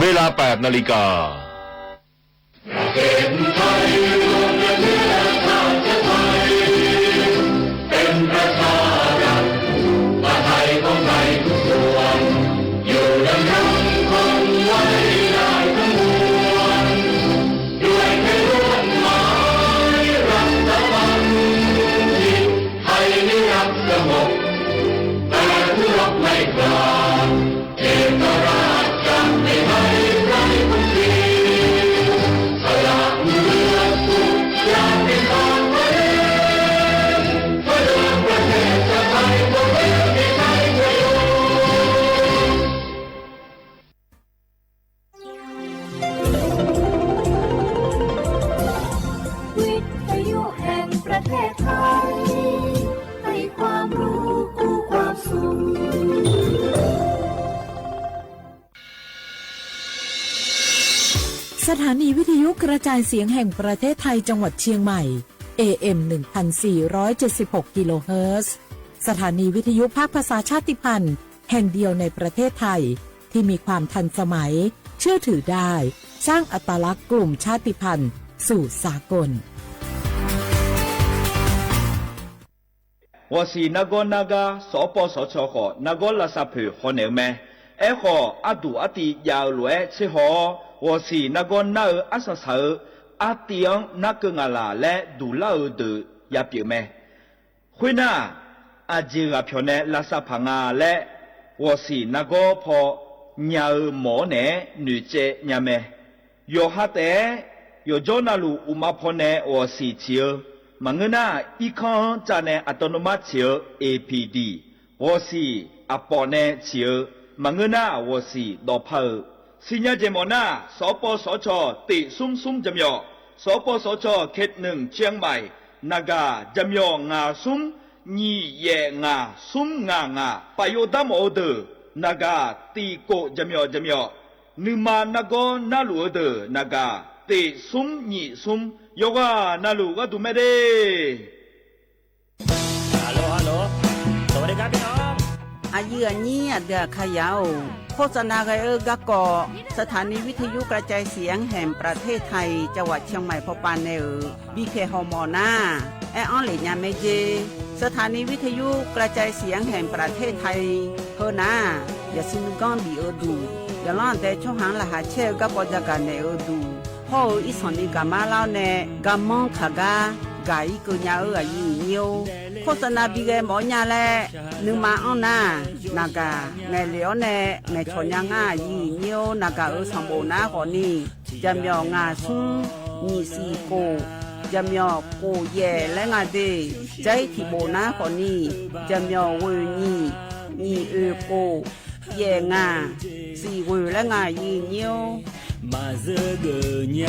เวลา 8:00 น.สถานีวิทยุกระจายเสียงแห่งประเทศไทยจังหวัดเชียงใหม่ AM 1476 กิโลเฮิรตซ์สถานีวิทยุภาคภาษาชาติพันธุ์แห่งเดียวในประเทศไทยที่มีความทันสมัยเชื่อถือได้สร้างอัตลักษณ์กลุ่มชาติพันธุ์สู่สากล我是那个所播所错的那个拉萨普河牛咩？阿杜阿弟要来吃好，我是那个阿萨手阿弟那个阿拉来杜拉的也表咩？会那阿吉阿票呢拉萨旁阿来，我是那个婆鸟毛呢女仔伢咩？有哈的有做那路乌马婆呢我是只。Mangena ikon jane autonomous chiu APD 我是阿婆呢chiu mangena 我是老婆新日节目那所播所错地松松怎么所播所错เขต1เชียงใหม่นาga怎么งาซุมนี่เยงาซุมงางาปะโยดามอเดนาgaตีโก怎么นึมานาโกนาลูเดนาgaตีซุมนี่ซุมโยกานาลูกะตุเมเดฮัลโหลสวัสดีครับพี่น้องอายุอันนี้เดือขยาวโฆษณาไกกะกอสถานีวิทยุกระจายเสียงแห่งประเทศไทยจังหวัดเชียงใหม่พอปานเนบีเคฮอมอนาออนเหลญาเมเจสถานีวิทยุกระจายเสียงแห่งประเทศไทยเฮนาอย่าซินกอนบีดูอย่าล้อนแต่ช่องหางละหาเชกะกอจักกันเนดูพ่ออีสอนนี่กะมาลาวแน่กะมองขะกะกะอีกญาอายุเหี่ยวโฆษณาบีแกหมอญาแลนึงมาอ้อนนานากะไงเหลียวแน่ในชอนยังอายุเหี่ยวนากะสัมโบนาขอนี่จำยองาซุนี่สีโกจำยอโกแย่และงาเดใจที่โบนาขอนี่จำยอเวนี่โกแย่งาสีเวและงายีเหี่ยว马这个呀，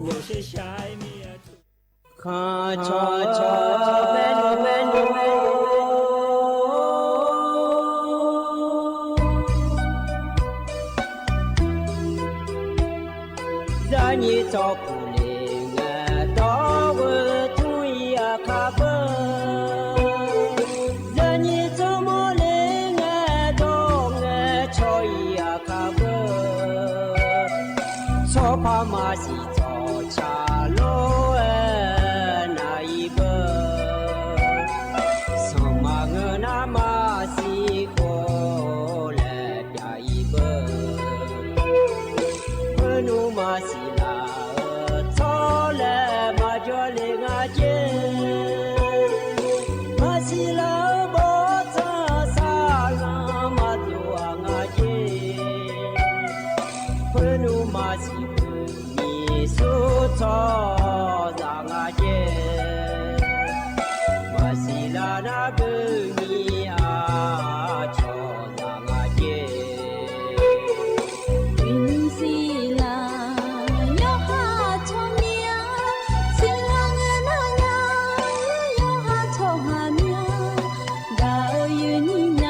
我是下面。看cha cha menu让你照顾你啊，到我注意啊，卡不。让你怎么领啊，到我注意啊，卡不。错怕马西早茶路那一个，什么个那马西过来那一个，我努马西拉操来马脚里阿姐，马西拉不扎沙拉马多阿姐，我努马西。苏操让阿姐，马西拉那个你啊，操让阿姐，云西拉要哈操命，西拉个那呀要哈操哈命，大有你来，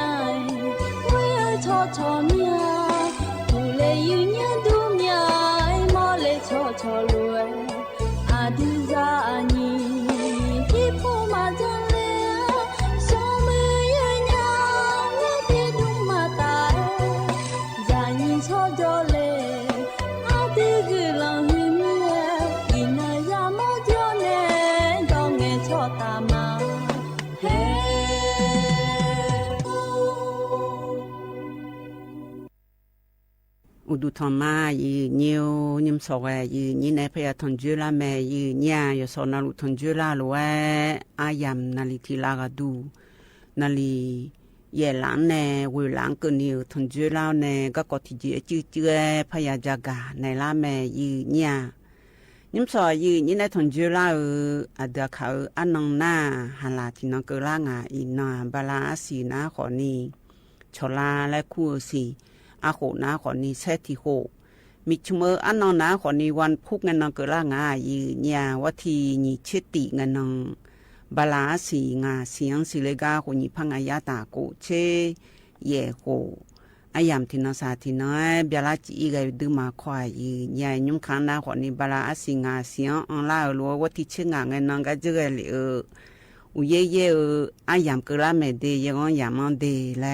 我要操操命，不来有年度命。错路阿迪扎尼皮肤马张嘞什么人呀我别动马达让你错อุดุธรรมายีเนียวยิมสอแวยีนี่ในพยาทนจุลาแม่ยีเนี่ยยสอนาลุทนจุลาลวะอายามนาลิทิลากาดูนาลีเยหลังแน่เวหลังกนิวทนจุลาแน่ก็กติจิจื้อเจื้อพยาจากาในลาแม่ยีเนี่ยยิมสอยีนี่ในทนจุลาอดาเขาอันนองหน้าหาลาที่นองเกลางาอีนาบาลาสีนาขอนีชลาและคู่สีอาโขนาขอนี้แซทิโหมิชเมออันนองนาขอนี้วันพุกเงินนองเกล่างายีญาวัทีญิเชติเงินนองบาลาสีงาเสียงสิเลกาขอนี้พังอายาตาโกเชเยโหอายามทินสาทิน้อยเบลาจีอีกดึมาควายยีญายุมคันนาขอนี้บาลาสีงาเสียงอันลาลัววัทีเชงาเงินนองกะเจเรอุเยเยอายามเกล่าเมเดยงยามเดแล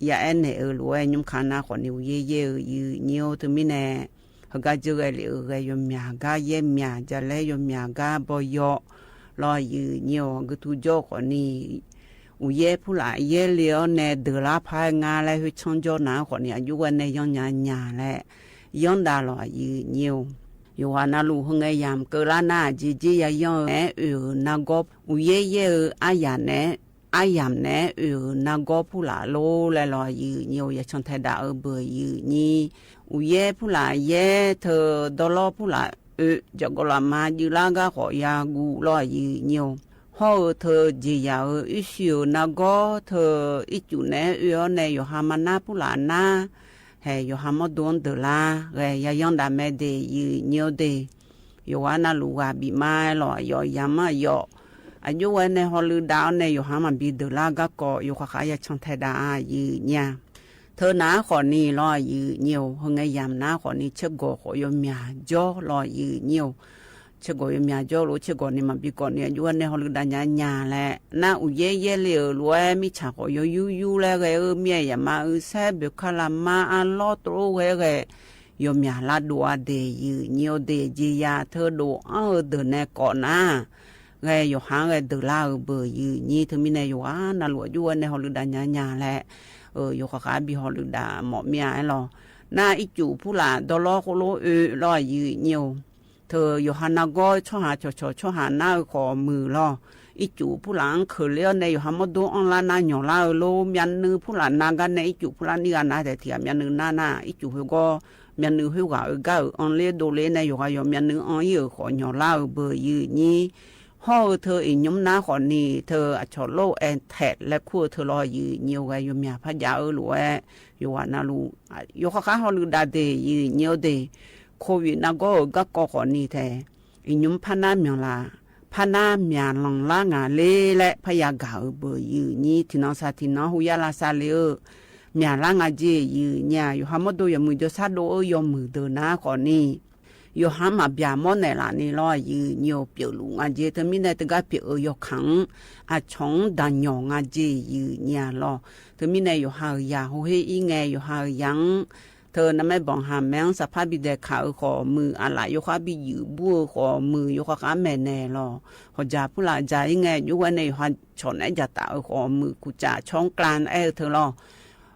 ยาแอนเนลวยยุมคานาขอนิวเยเยยูเนียวตมิเนฮกาจูเอลิเรยมยากาเยมยาจะเลยมยากาบอยอลอยูเนียวกตุจอขอนีอุเยผู้หลายเยเลียวเนเดลาพายงาและหุชงจอนาขอนีอายุวันเนยองญาญาและยองดาลอยูเนียวโยฮานาลูหงยามเกลานาจีจียายองนากบอุเยเยอายาเนอายามแนนากอผู้หลาโลและลอยยืเนียวอย่าชนไทดาเบยยืนี่อุเยผู้หลาเยเธอดอลอผู้หลาจะกลามายืลากาขอยากูลอยยืเนียวฮอเธอจียาอิชิวนากอเธออิจุเนเนยฮามานาผู้หลานาเฮยฮามดอนเดลาเรยายองดาเมเดยืเนียวเดยวานาลูวาบิมาลอยยามายออายุวันในฮอลลือดาวในอยู่หามันบีเดลากะกออยู่ขายช่องไทดายืเนี่ยเธอหนาขอนี้รอยืเนียวเฮงยามหนาขอนี้เชกอขอยมยาจ่อรอยืเนียวเชกอยมยาจ่อโลเชกอนี่มันบีก่อนเนี่ยอยู่วันในฮอลลือดาญาญาแลนาอุเยเยเลรวยมิฉาขอยยูแลเกเมียยามาแซบคาลามาอันลอตโรเกยมยาลาดัวเดยืเนียวเดจียาเธอดูเดเนก่อนนะไงอยู่หาไงเดลาเบยนี่ถึงมีในอยู่นาหลวอยู่ในฮอลลือดาญาแหละอยู่ขาบีฮอลลือดาหมอเมียไอ้หรอหน้าอีจูผู้หลาดอลอโคโลลอยยืเนียวเธออยู่หานากอยช่อหาช่อหาหน้าขอมือลออีจูผู้หลังเคยเลี้ยวในอยู่หามดูออนไลน์นาหยอลาโลมีนนือผู้หลานนากันในอีจูผู้หลานนี่กันนะแต่เถียมีนนือหน้าอีจูเขาก็มีนนือเขาก็ออนเลี้ยโดเลในอยู่ก็ยอมมีนนือออนเยอะขอหยอลาเบยยืนี่ฮอเธออียุมนาขอนี่เธออชอโลแอนแทดและคู่เธอรอยืเนียวไงยมยาพะยาหลวอยู่ว่านาลูอยู่ข้าฮอลือดาเดยืเนียวเดโควิดนาก็ขอนี่แท้อียุมพนาเมียลาพนาเมียลองลางาเลและพยากาเบยืนี่ที่น้องสาธิน้องหุยาลาซาเลเมียลางาเจยืเนี่ยอยู่หามดยมือจะซาโดยมือเดินนาขอนี่อยู่หามาบยามอนในหลานนี่ลอยยืเนียวเปียวลุงอาเจทมินในตะกะเปียวยขังอาชงดันยองอาเจยืเนี่ยลอทมินในอยู่หายาโหเฮอีไงอยู่หายังเธอนั้นไม่บอกหาแมงสภาพบิเดขาขอมืออะไรอยู่ข้าบิยืบัวขอมืออยู่ข้าแม่แน่ลอขอจ่าผู้หลานใจไงอยู่วันในหันชนไอ้จ่าตาขอมือกูจ่าช่องกลางเธอลอ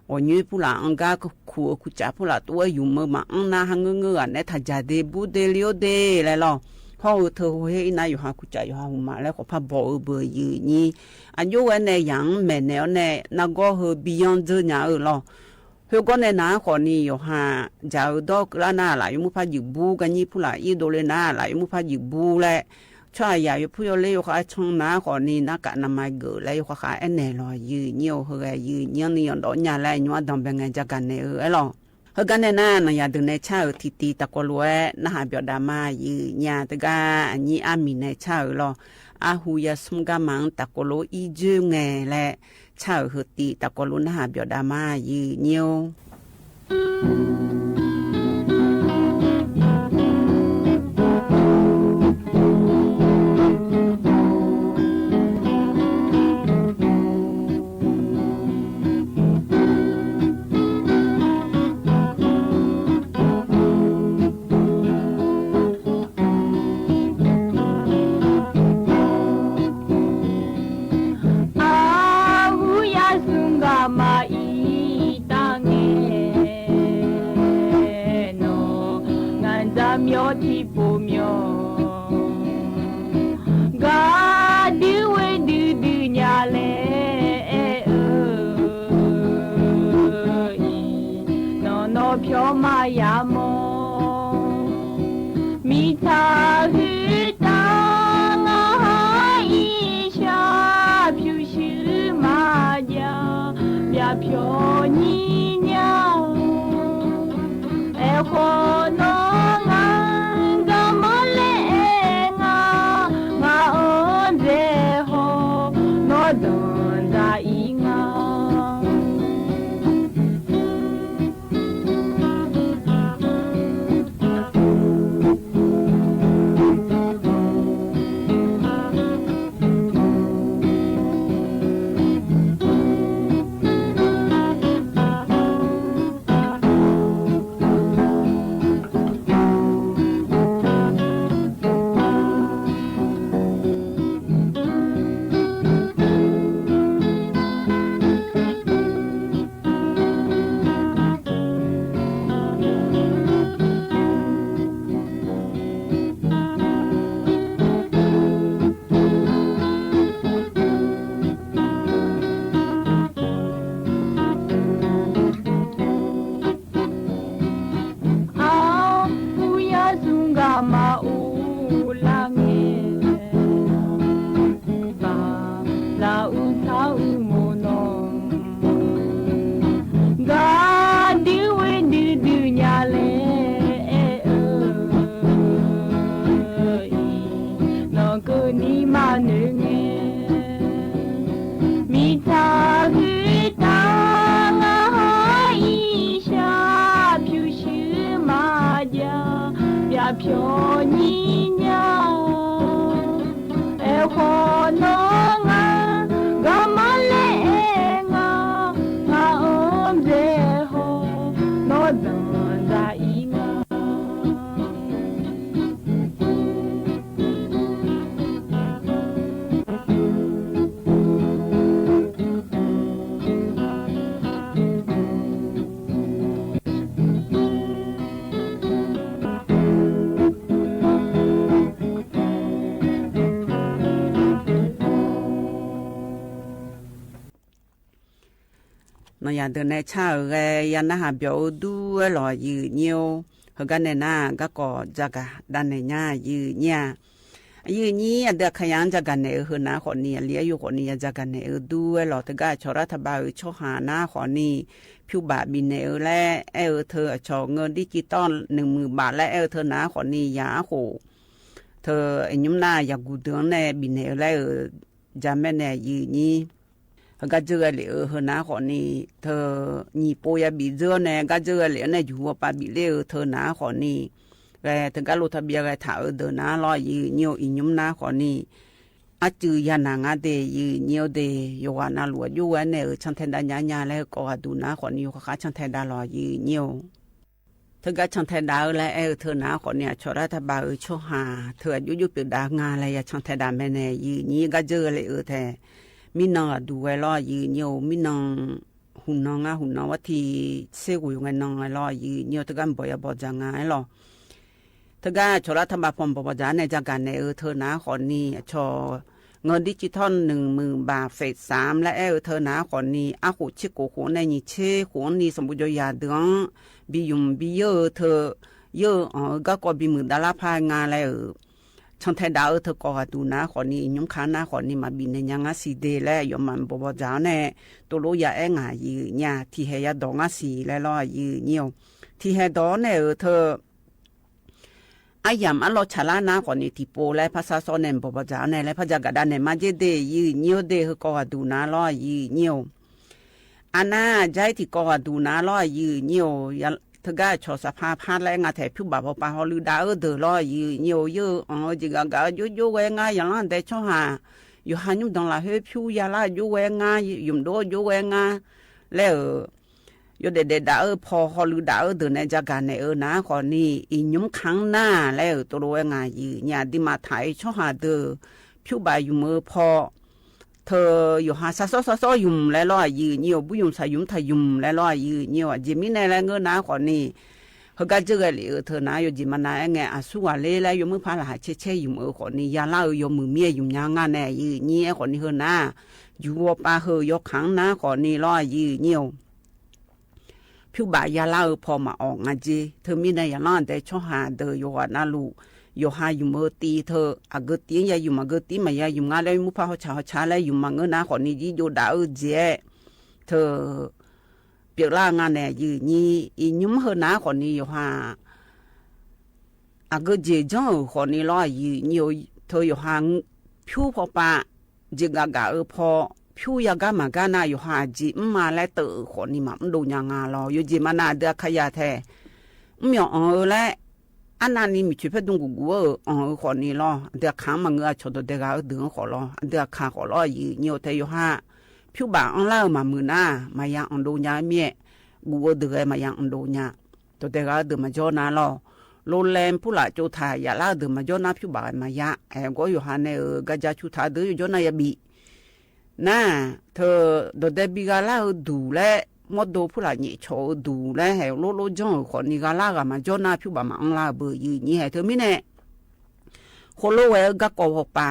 วันนี้ผู้หลานก็ขู่กูจ่าผู้หลานตัวอยู่เมื่อมาหน้าหังเงืในถ้าจ่าเดบูเดเลียวเดอะไรลอพ่อเธอเฮนายอยู่หากูจ่าอยู่หามาแล้วก็พาบอกเบอร์ยืนี่อายุวันในยังแม่แนวในนักก็เฮบิยอนเจอหน้าลอเฮก็ในหน้าคนนี้อยู่หาจ่าดอกละหน้าหลายมุพายิบูกันนี่ผู้หลานอีโดเลหน้าหลายมุพายิบูแหละช่วยอย่าอยู่ผู้เลี้ยงเขาช่องน้าขอนี่นักการนำมาเกิดแล้วเขาขายแน่ลอยยืเนียวเฮยยืยังนี่ยังดอกหญ้าแล้วยัวดำเป็นไงจากกันเนี่ยหรอเฮกันในน้านะอย่าดึงในเช้าทีตีตะกลัวนะหาเบียดามายืหญ้าตะกาอันนี้อามีในเช้าหรออาหูยาสมกามังตะกลัวอีเจงไงและเช้าเฮตีตะกลัวนะหาเบียดามายืเนียวma i tange 飘马呀么米茶鱼当啊一下飘是马呀呀飘你娘哎火侬啊个么嘞啊啊恩在好侬等在应啊飘你娘哎火侬啊个么嘞啊啊恩在好侬等在应啊นอยาเดินในชาเรยันนะหาเบียวดูหล่อยืเนียวเฮกันในหน้าก็กอจักดันในหน้ายืเนี่ยยืนี้เดือขยันจักกันในเฮนะคนนี้เลี้ยอยู่คนนี้จักกันในดูหล่อตะกาชรัฐบาลชหาหน้าคนนี้ผิวบาบินในและเธอชอเงินดิจิตอล 10,000 บาทและเธอหน้าคนนี้ยาโหเธอยุมหน้าอยากกูเดือนในบินในและจำแม่ในยืนี้ก็เจอเลยเฮนะคนนี้เธอนี่ปอยบิเจอเนี่ยก็เจอเลยเนี่ยอยู่ว่าปาบิเลยเธอนะคนนี้แต่ถึงก็รู้ทะเบียนก็ถามเดินนะรอยืนเนียวอิยุมนะคนนี้อาจือยานางาเดยืนเนียวเดอยู่ว่านาหลวอยู่ว่าเนี่ยช่างแทนดาญาแล้วก็ดูนะคนนี้เขาช่างแทนดารอยืนเนียวถึงก็ช่างแทนดาแล้วเธอนะคนนี้ชรัฐบาลชหาเธออยู่เป็นดางานอะไรช่างแทนดาแม่เนี่ยยืนนี้ก็เจอเลยแท้มีน้องดูไว้รอยืนเนียวมีน้องหุ่นน้องหุ่นน้องว่าที่เสกอยู่ไงน้องรอยืนเนียวตะกันบ่อยบ่จังไงหรอตะกาชรัฐบาลพรบ่จาในจักกันในเธอนะคนนี้ชอเงินดิจิทัล 10,000 บาทเฟส 3และเธอนะคนนี้อาหูชิโกโหในนี่เชโหนี่สมบุญยาเดืองบิยุมบิเยอเธอเยอะก็บิมือดาราพายงานแล้วช่างไทยดาวเธอก็ดูนะคนนี้ยุ้มขาหน้าคนนี้มาบินในยังสีเดแล้วยอมมันบ่จ้าแน่ตัวโลยางายืญาที่เฮียดองสีแล้วรอยืเนียวที่เฮดอเนี่ยเธออายามอัลลอชะลานะคนนี้ที่โปและภาษาซอนเนมบ่จ้าแน่และพระจักรดาเนี่ยมาเจเดยืเนียวเดก็ดูนะรอยืเนียวอันน่าใจที่ก็ดูนะรอยืเนียวเธอก็ชอบสภาพพันแรงงานแถบผิวบาปปาฮอลือดาวเดือดร้อยอยู่เยอะจิกก็อยู่เวงาอย่างนั้นแต่ช่วงหาอยู่หันยุ่งตรงละเฮ้ยผิวยาละอยู่เวงายุ่มโดอยู่เวงาแล้วอยู่เด็ดดาวพอฮอลือดาวเดือดในจากการในนะคนนี้อียุ่มขังหน้าแล้วตัวเวงาอยู่เนี่ยดิมาไทยช่วงหาเดือผิวบาอยู่มือพอเธออยู่หาซาซอยุ่มแล้วรอยืนเนียวบุยุ่มสายุ่มทายุ่มแล้วรอยืนเนียวจิมินในแล้วเงินนะคนนี้เขาก็เจอเลยเธอนะอยู่จิมันนะไงอาสู้อะไรแล้วอยู่มือพาละเช่ยุ่มคนนี้ยาเล่าอยู่มือเมียยุ่มยางานแน่ยืนเนียคนนี้เฮนะอยู่ว่าปาเฮยกขังนะคนนี้รอยืนเนียว ผิวบายาลาพอมาออกงาจีเธอมีในยาลานแต่ช่อหาเดยอนาลูโยหาอยู่เมตีเธออากตียาอยู่มากตีมายาอยู่งาแล้วมุพาชาแล้วอยู่มาเงนาขอนี้โยดาเจเธอเปียกล่างานแน่ยืนี่อียุมเฮนาขอนี้โยหาอากเจจังขอนี้ลอยยืนี่เธอโยหาผิวพอปะจิกากาพอผิวยากามากานาอยู่หาจิมาและเตอขอนี่มาดูยางาลออยู่จิมานาเดขยะแท้มีอ๋อและอันนั้นนี่มีชุดเพชรดุงกูอ๋อขอนี่ลอเดค้างมาเงาชดเดกาดึงขอลอเดค้างขอลออยู่เนียวเทอยู่หาผิวบางอันเล่ามามือหน้ามายังอันดูยาเมียกูเดกมายังอันดูยาตัวเดกาเดมาจอนาลอโลแลมผู้ละโจทายาลาเดมาจอนาผิวบางมายะก็อยู่หาในกะจาชุทาเดอยู่จอนายบีน่าเธอโดเดบิกาลาดูแลมดโดผู้ละนี่โชดูแลให้โลจ่องขอนี่กาลากะมาจอนาผิวบามาอังลาเบยนี่ให้เธอมิเนโคโลเวกะกอฮปา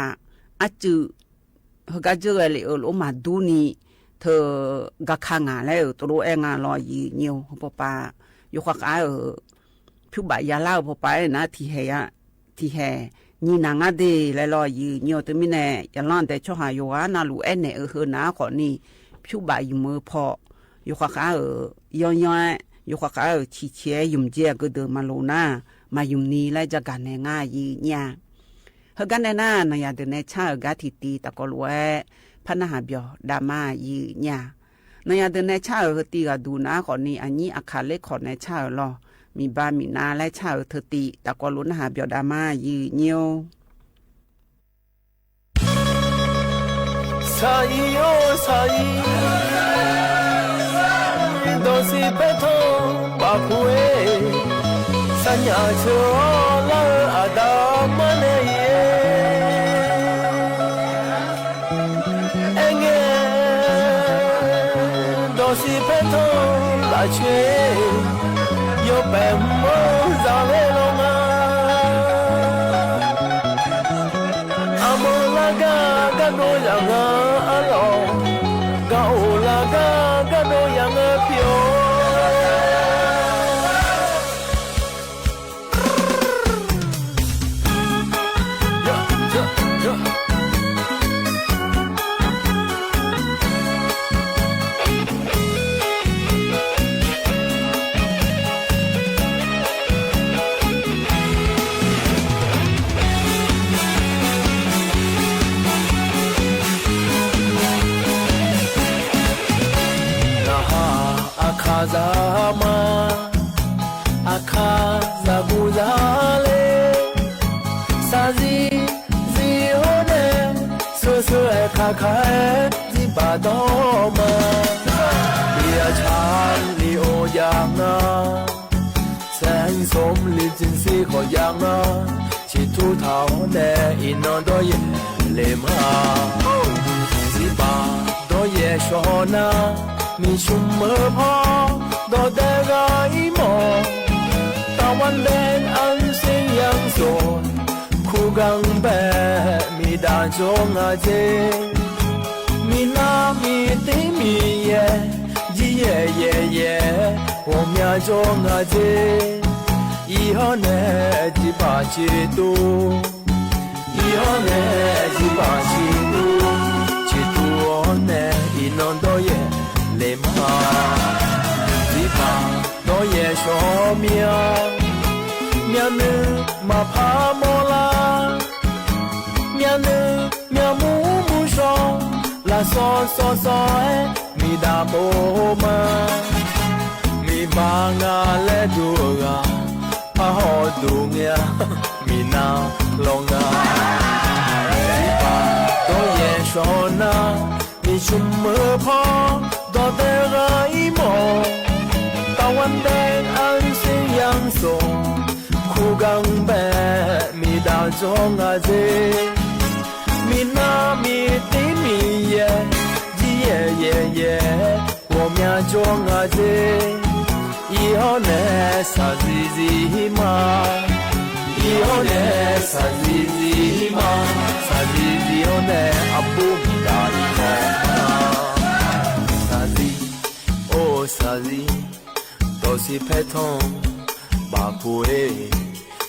อะจืฮกะจืเลโลมาดูนี่เธอกะคางาแล้วตโรเองาลอยีเนียวปปาอยู่ขะผิวบายาลาปปานะที่เฮอะที่เฮนี่นางาเดและลอยยืเนียวตมิเนยาลานแต่ช่อหาโยวานาลูเอเนเฮนาขอนี่ผิวบายมือพออยู่ขะยอนอยู่ขะชีเชยุมเจก็เดมาโลนามายุมนี้และจะกันแนง่ายยีญาเฮกันแนนานายาเดเนชากาทิตีตะกอลเวพะนะหาเบียวดามายีญานายาเดเนชาตีกะดูนาขอนี่อันนี้อาคาเลขอเนชาลอมีบามีนาและชาวเธอติตะกอลุนหาเบียวดามายืเนียวซาอีโอซาอีโดสิเปโทบาคุเอสัญญาโชลาอาดามะเนเยเอเงโดสิเปโทลาเชyo pemo zale longa amola ga no yanga alo ga ola ga no yanga pyo Akazama akazabuzale sazi zione soso ekakae zibadoma ya chan li oyanga san som li jin si ko yanga chi tu tao ne inon do ye le ma ziba do ye shonaมีชุมเมื่อพอดอเดกาอีหมอตะวันแดงอันเสียงยังโสดคู่กังแบมีดาจงอาเจมีนามีติมีเยจีเย่เย่เย่我们จงอาเจอีฮอเนจิปาจิตูอีฮอเนจิปาจิตูจิตูเนอีนอนโดเยเลมาดิปาโดเยชอเมียเมียนึมาพาโมลาเมียนึเมียมูมูชองลาซอซอซอยมีดาโบมามีบางาและดูกาพาหอดูเงียมีนาลงนาดิปาโดเยชอนามีชุมเมื่อพอดอเดกาอีหมอตะวันแดงอันเสียงยังโสคู่กังแบมีดาวจงอาเจมีนามีติมีเยจีเย่เย่เย่我们จงอาเจ以后呢啥子子嘛以后呢啥子子嘛啥子子后呢阿布米达伊嘛Sazi 多是陪同把苦诶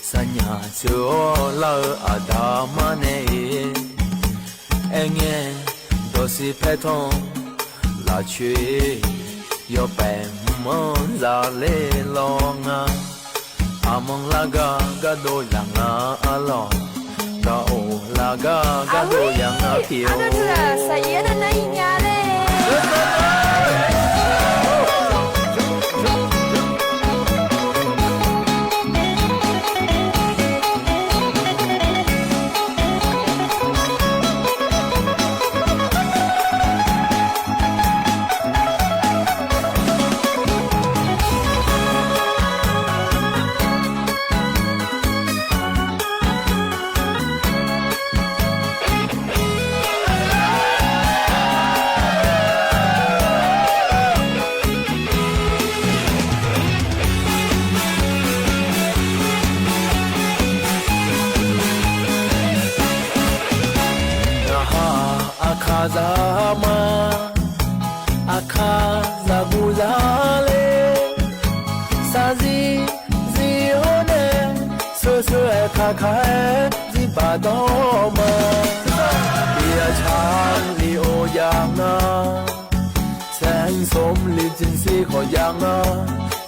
三nhà cho la a da ma ne anh em都是陪同拉去要白梦在嘞浪啊阿梦拉个个都样啊阿浪个哦拉个个都样啊飘阿都是saya dan naiknya嘞Zama akaza buzale sazi zione soso ekakae zibadoma dia chang li oyanga sang som li jinsi khoyanga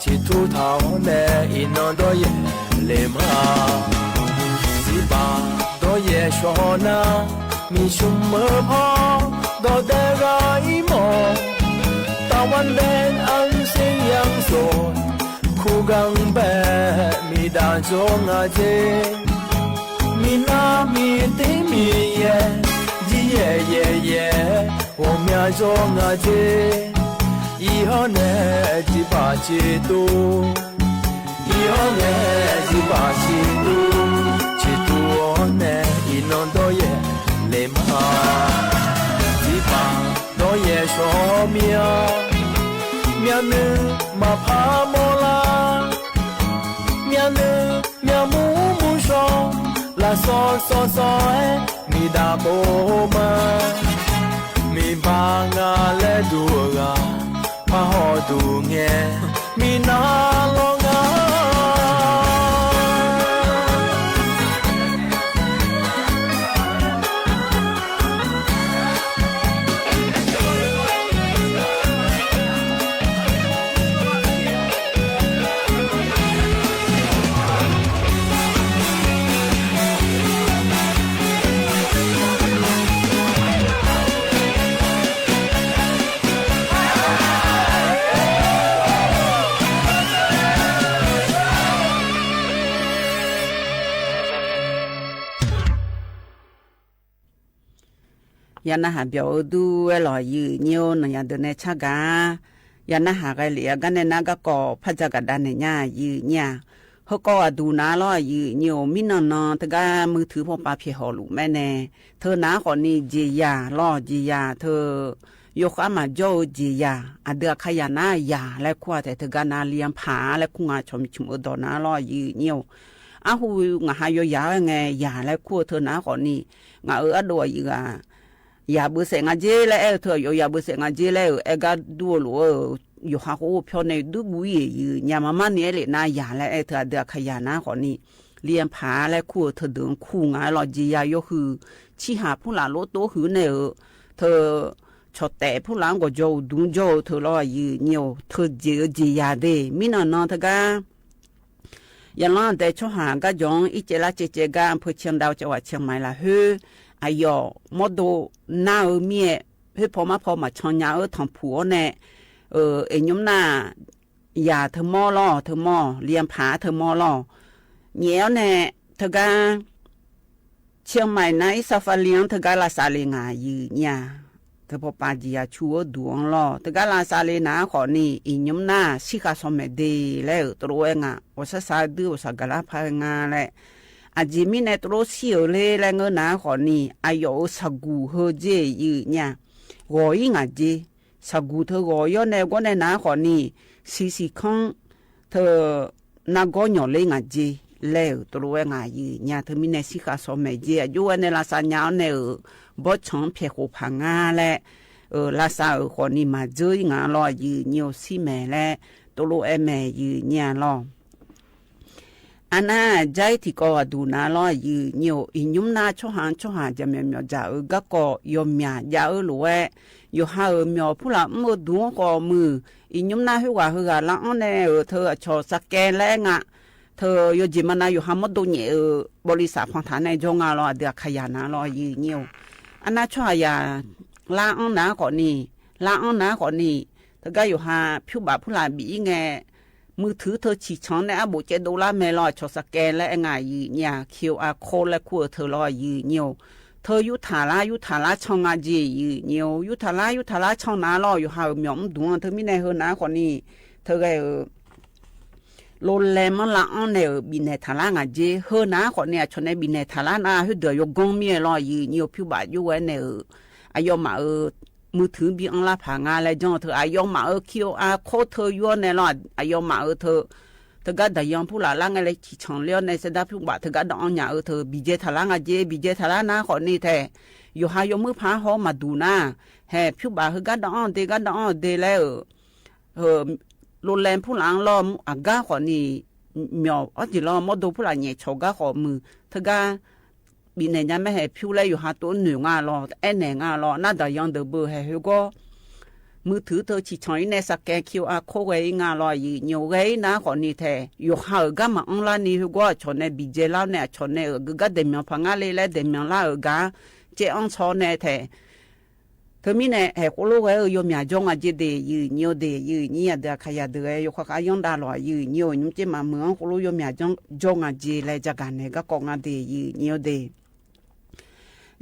chitu thao ne inon do ye lema ziba do ye shona mi shumma pha do de gai mo ta wan den an sing yang so khu gang ba mi da zong a je mi na mi ti mi ye ji ye ye ye wo mya zong a je i ho ne ji ba ji tu i ho ne ji ba ji tu ji tu o ne i non do ye le ma ji ba do ye so mia mia ne ma pa mo la mia ne mia mu mu so la so so so mi da bo ma mi ba nga le du ga pa ho du nge mi na lo ngaยันนะหาเบียวดูลอยยืnhiêuนะยันเดเนชะกายันนะหาไกเหลียกันเนนะก็กอพะจักดันเนี่ยยืญ่เฮาก็ดูนาลอยยืnhiêuมินนตะกามือถือพอปาเพียหอลูแม่แน่เธอนาขอนี่จียาลอจียาเธอยกอามาโจจียาอเดือขยานายาและขวาแต่เธอกานาเลียมผาและคุงาชมชุมอดนาลอยยืnhiêuอาหูงาหายยาไงยาและขวเธอนาขอนี่งาอดอยยือย่าบ่เสงาเจแล้วเธออย่าบ่เสงาเจแล้วกะดูโลอยู่หาโหเพียวในดูบุยยามามาเนี่ยแหละนายาแล้วเธอเดือขยานะขอนี่เลียมผาและคู่เธอเดินคู่งาลอจียาโยคือชิหาผู้หลาโลโตหือเนเธอชอแต่ผู้หลางก็โจดุงโจเธอลอยnhiêuเธอเจอจียาเดมินนเธอกะยันลอแต่ชอหากะยองอิเจลาเจเจกะอำเภอเชียงดาวจังหวัดเชียงใหม่ละเฮอายอมอดูนาเมียเฮ็ดพอมาชอนยาทองผัวแน่เอยมนาอย่าเธอมอลอเธอมอเลียมผาเธอมอลอเหนียวแน่เธอกะเชียงใหม่ในซาฟาเลียงเธอกะลาซาเลงายืญาเธอพอปาจียาชัวดวงลอเธอกะลาซาเลนาขอนี่อียมนาสิกาสมเดแล้วตรัวงาวสซาดือวสกะลาพางาแลอาจิมิเนตโรเสียวเลยแรงนาขอนี่อายอสกูเฮเจยืญ่กอยงาเจสกูเธอกอยในก็ในนาขอนี่สิคังเธอนากอยเลยงาเจแล้วตัวงายืญ่เธอมิเนสิกาสมเจอยู่ในลาซาญาเนบ่ชังเพียโคพังาและลาซาขอนี่มาเจยงาลอยืnhiêuสิแม่และ ตโลแอแม่ยืญญาลออันน่ะใจที่ก็ดูนาลอยืญญอิยุมนาชอหาจะแม่มจะกะก็ยอมยายาหลวอยู่หาเมียผู้ละมือดูก็มืออิยุมนาฮือว่าละอันแน่เธอชอสแกนแลงอ่ะเธออยู่จิมันอยู่หามดเนี่ยบริษัทของฐานในจงลอเดือขยันนะลอยืญญอันน่ะช่วยยาละอันนะก็นี่ละอันนะก็นี่เธอก็อยู่หาผู้บ่าผู้ละบีไงมือถือเธอฉีดช้อนในอาบุเจโดลาเมลอชอสแกนและง่ายยืญญา QR code และคู่เธอลอยืญญเธอยุทาลาช่องอาจียืญญยุทาลาช่องนาลออยู่หาหมอมดวงเธอมีในเฮนะคนนี้เธอก็โลเลมันละอันเนี่ยบินในทาลางอาจีเฮนะคนเนี่ยชนในบินในทาลานาฮือเดือยกงมีลอยืญญผิวบาดอยู่ไว้ในอายอมามือถือบีอังลาผางาและจังเธออายอมาQR code เธออยู่ในลออายอมาเธอก็ได้ยังผู้หลานอะไรที่ช่องเลี้ยวในสดาผู้บ่าเธอก็ดองอย่าเธอบีเจทาลางอาเจบีเจทาลานาคนนี้แท้อยู่หายมือพาหอมาดูหน้าแห่ผู้บ่าเธอก็ดองเดแล้วโลแลนผู้หลังล้อมอากาคนนี้เมียวอ๋อจิล้อมดูผู้หลานเนี่ยชกก็ขอมือเธอก็บีเนี่ยยังไม่ให้ผู้เลยอยู่หาตัวหนึ่งล้อเอ็นงล้อน่าได้ยังเดบให้เขาก็มือถือเธอฉีดช้อยในสแกน QR code ไว้งาลอยอยู่ไว้นะคนนี้แท้อยู่หาก็มาอังลานี่ก็ชนในบีเจลาเนี่ยชนในก็เดมีพังอะไรและเดมีลาก็เจ้าอังชนในแท้เธอมีเนี่ยให้คนรู้ไว้อยู่มีจงอาจจะอยู่เดอยู่นี่เดี๋ยวขยันเดี๋ยวอยู่ข้ายังได้ลอยอยู่นี่จะมาเมืองคนรู้อยู่มีจงอาจเลยจากการเนี่ยก็กองอาเดอยู่เด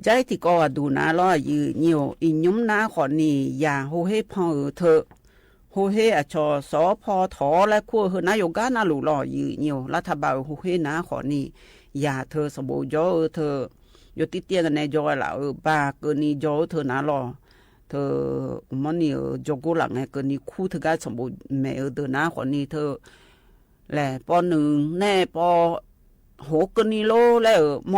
ใจที่ก็ดูนาลอยืญญอิยุมนาขอนี่อย่าโหเฮพอเธอโหเฮอชอสอพอถอและคู่เฮนายกานาลุลอยืญญรัฐบาลโหเฮนาขอนี่อย่าเธอสบูจอเธออยู่ติเตียกันในจอละบาเกินนี่จอเธอนาลอเธอมันนี่จอกุหลังไงเกินนี่คู่เธอก็สบูแม่เธอนาขอนี่เธอแหละปอหนึ่งแน่ปอโหเกินนี่โลแล้วม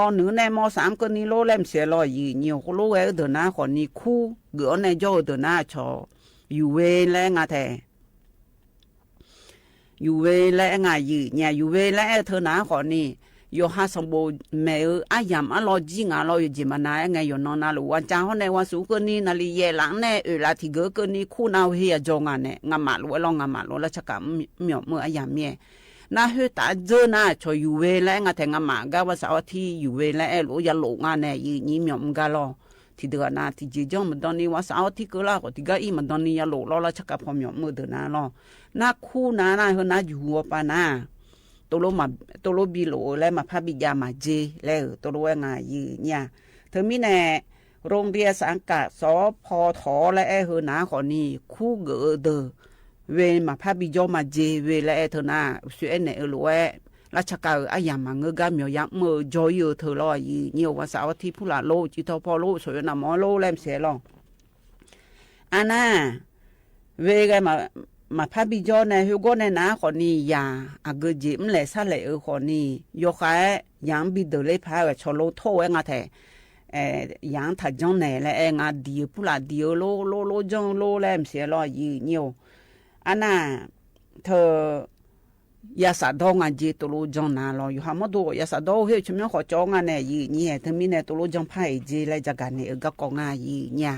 อหนึ่งในมอสามก็นี่โลเล่มเสียลอยยืญก็โลเอเดินหน้าคนนี้คู่เกือในจอเดินหน้าชออยู่เวแลงาแทอยู่เวแลงายืญอยู่เวแลเธอหน้าคนนี้อยู่หาสมบูแม่อายามอลอจิงอลอยจิมานาไงอยู่นอนนาลูวันจ้าคนในวันสุกนี่นาลีเยหลังแน่ลาที่เกือก็นี่คู่นาเฮียจงอันเนี่ยงามาลูลองงามาลูแล้วชักกะเมียวมืออายามเมียน่าฮือตาเจอหน้าชอยอยู่เวแล้วงาแต่งมาก็ว่าสาวที่อยู่เวแล้วรู้อย่าหลงงานเนี่ยยืนมีมกาลอที่เดือนหน้าที่จีจงมันตอนนี้ว่าสาวที่ก็ล่าก็ที่ก็อีมันตอนนี้อย่าหลงแล้วชักกับพอมีมือเดือนหน้าลอน่าคู่น่าเฮน่าอยู่หัวปานาตัวโลบิโลแล้วมาพาบิยามาเจแล้วตัวโลงายืนเนี่ยเธอมีแน่โรงเรียนสังกัดสพทและเฮนาขอนี่คู่เกอเดเวมาพาบิโยมาเจเวและเธอนาสวยในรวยราชการอายามาเงกาเมียยักมือจอยเธอลอยเนียวว่าสาวที่ผู้ละโลจิตพอโลสวยนามอโลแลมเสียลองอันน่ะเวกมาพาบิโยในฮิวโกในนาคนนี้ยาอากจิมเลซาเลคนนี้ยกให้ยังบิดเดเลพาชโลโทเองาแทยังถ้าจังไหนและงาดีผู้ละดีโลจังโลแลมเสียลอยเนียวอันน่ะเธอยาสาดองอันจีตุลูจังนาลอยู่หามดูยาสาดองเฮ้ยชั่วโมงขอจองอันเนี่ยยี่เธอมีเนี่ยตุลูจังไพ่จีเลยจากกันเนี่ยก็กองอายี่เนี่ย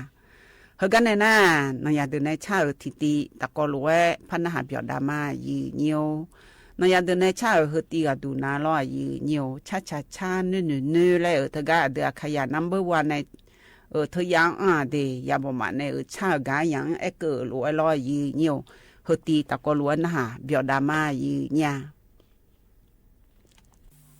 เฮกันเนี่ยนะนายาเดินในชาทิติตะกอลวยพันนาหาเปียดามายี่เนียวนายาเดินในชาเฮตีกาดูนาลอยยี่เนียวชาเนื้อเลยเธอก็เดือขยะนัมเบอร์วันในเธอยังเดียาประมาณในชากายังเกิดลอยลอยยี่เนียวเฮตีตะกอลวยนะฮะเปียดามายี่เนี่ย